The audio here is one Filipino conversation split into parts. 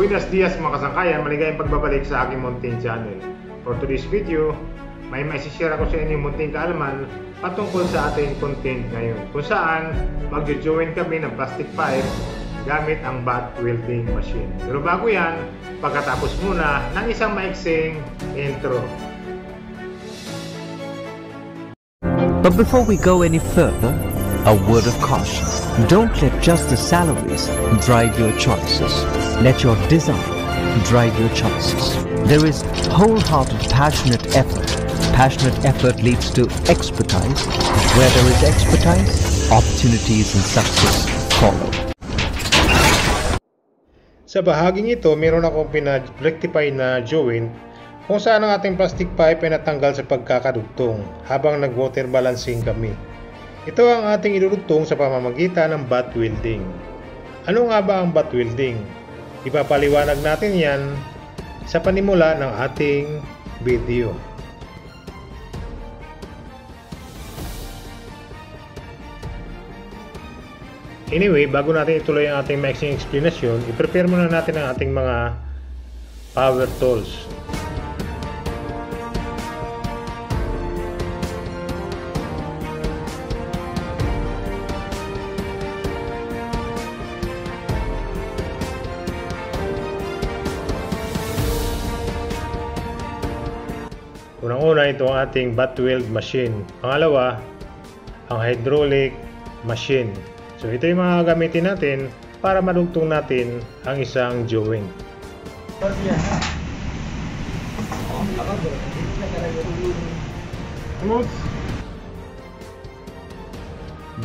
Buenos dias mga kasangkayan, maligayang pagbabalik sa aking munting channel. For today's video, may maisishare ako sa inyo munting kaalaman patungkol sa ating content ngayon, kung saan magjo-join kami ng plastic pipe gamit ang butt welding machine. Pero bago yan, pagkatapos muna ng isang maiksing intro. But before we go any further, a word of caution. Don't let just the salaries drive your choices. Let your desire drive your choices. There is wholehearted, passionate effort. Passionate effort leads to expertise. Where there is expertise, opportunities and success follow. Sa bahaging ito, meron akong pina-rectify na joint kung saan ang ating plastic pipe ay natanggal sa pagkakadugtong habang nag-water balancing kami. Ito ang ating idudugtong sa pamamagitan ng butt welding. Ano nga ba ang butt welding? Ipapaliwanag natin yan sa panimula ng ating video. Anyway, bago natin ituloy ang ating mixing explanation, i-prepare muna natin ang ating mga power tools. Unang-una, ito ang ating butt weld machine. Pangalawa, ang hydraulic machine. So ito yung mga gamitin natin para madugtong natin ang isang joint.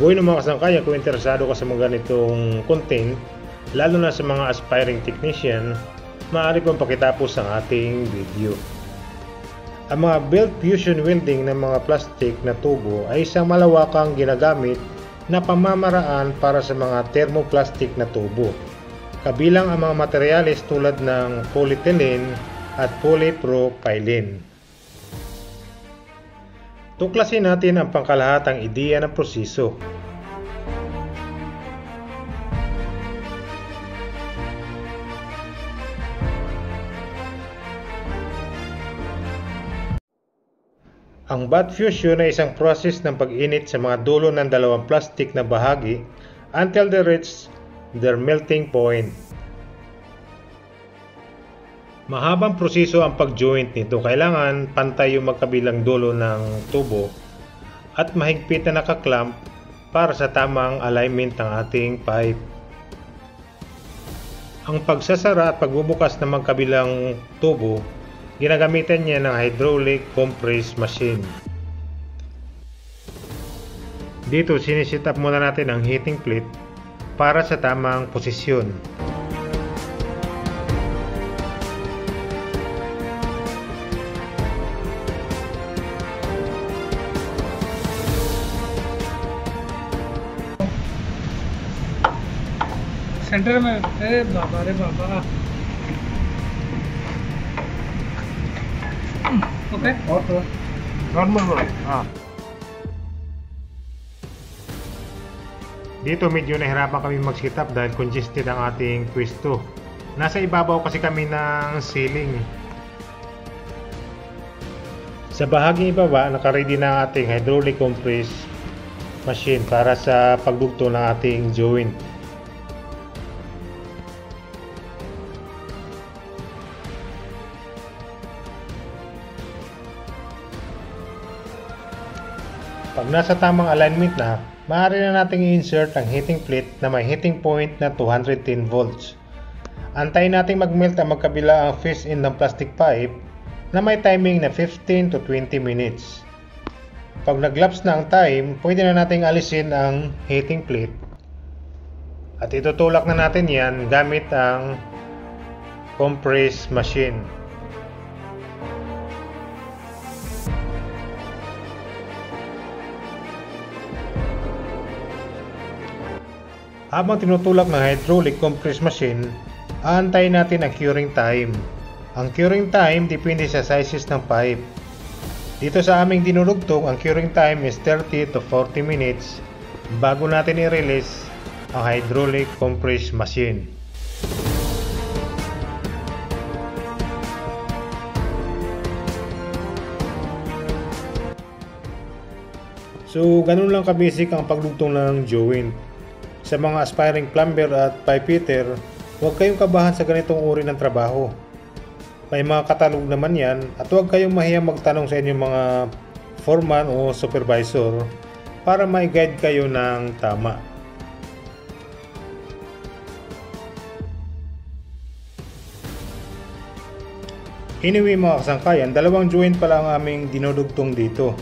Buhay ng mga kasangkaya, kung interesado ka sa mga ganitong content, lalo na sa mga aspiring technician, maaari kong pakitapos ang ating video. Ang mga belt fusion welding ng mga plastic na tubo ay isang malawakang ginagamit na pamamaraan para sa mga thermoplastic na tubo, kabilang ang mga materyales tulad ng polyethylene at polypropylene. Tuklasin natin ang pangkalahatang ideya ng proseso. Ang butt fusion ay isang process ng pag-init sa mga dulo ng dalawang plastic na bahagi until they reach their melting point. Mahabang proseso ang pag-joint nito. Kailangan pantay yung magkabilang dulo ng tubo at mahigpit na nakaklamp para sa tamang alignment ng ating pipe. Ang pagsasara at pagbubukas ng magkabilang tubo, ginagamitan niya ng hydraulic compress machine. Dito sinisit up muna natin ang heating plate para sa tamang posisyon. Centre में अरे बाबा रे बाबा okay Normal mo lang. Dito medyo nahirapan kami mag-set up dahil congested ang ating pwesto. Nasa ibabaw kasi kami ng ceiling. Sa bahaging ibaba, naka-ready na ang ating hydraulic compress machine para sa pagdugtong ng ating joint. Pag nasa tamang alignment na, maaari na nating i-insert ang heating plate na may heating point na 210 volts. Antayin nating mag-melt ang magkabila ang face end ng plastic pipe na may timing na 15 to 20 minutes. Pag nag-lapse na ang time, pwede na nating alisin ang heating plate. At itutulak na natin yan gamit ang compress machine. Habang tinutulak ng hydraulic compress machine, aantayin natin ang curing time. Ang curing time depende sa sizes ng pipe. Dito sa aming dinurugtong, ang curing time is 30 to 40 minutes bago natin i-release ang hydraulic compress machine. So ganun lang kabasic ang paglugtong ng joint. Sa mga aspiring plumber at pipe fitter, huwag kayong kabahan sa ganitong uri ng trabaho. May mga katalog naman yan at huwag kayong mahiyang magtanong sa inyong mga foreman o supervisor para ma-guide kayo ng tama. Anyway mga kasangkayan, dalawang joint pala ang aming dinudugtong dito.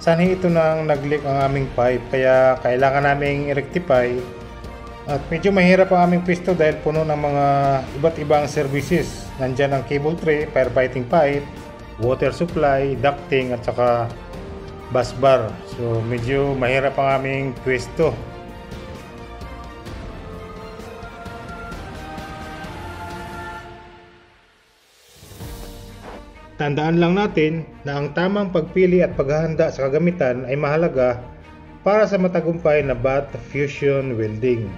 Sanhi ito nang nag-leak ang aming pipe kaya kailangan naming i-rectify. At medyo mahirap ang aming pwesto dahil puno ng mga iba't ibang services. Nandyan ang cable tray, firefighting pipe, water supply, ducting at saka bus bar. So medyo mahirap ang aming pwesto. Tandaan lang natin na ang tamang pagpili at paghahanda sa kagamitan ay mahalaga para sa matagumpay na bath fusion welding.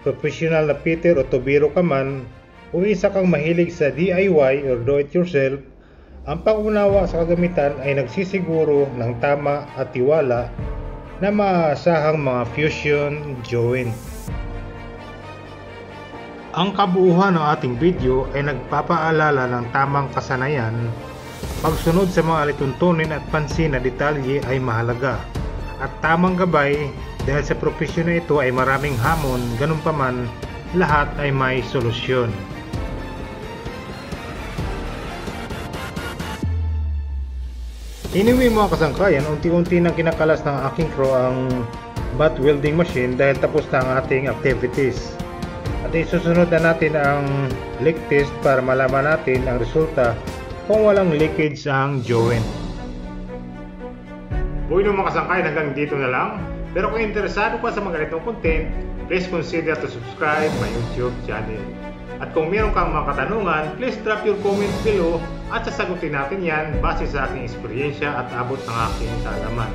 Professional na fitter o tubiro ka man o isa kang mahilig sa DIY or do-it-yourself, ang pag-unawa sa kagamitan ay nagsisiguro ng tama at tiwala na maaasahang mga fusion joint. Ang kabuuhan ng ating video ay nagpapaalala ng tamang kasanayan. Pagsunod sa mga alituntunin at pansin na detalye ay mahalaga. At tamang gabay dahil sa propesyon na ito ay maraming hamon, ganun pa man, lahat ay may solusyon. Anyway mga kasangkayan, unti-unti nang kinakalas ng aking crew ang butt welding machine dahil tapos na ang ating activities. At isusunod na natin ang leak test para malaman natin ang resulta kung walang leakage ang joint. Buhay ng mga kasangkayan, hanggang dito na lang. Pero kung interesado ka sa mga ganitong content, please consider to subscribe my YouTube channel. At kung meron kang mga katanungan, please drop your comments below at sasagutin natin yan base sa aking eksperyensya at abot ng aking kaalaman.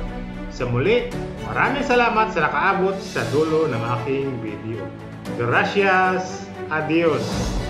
Sa muli, maraming salamat sa nakaabot sa dulo ng aking video. Gracias, adios!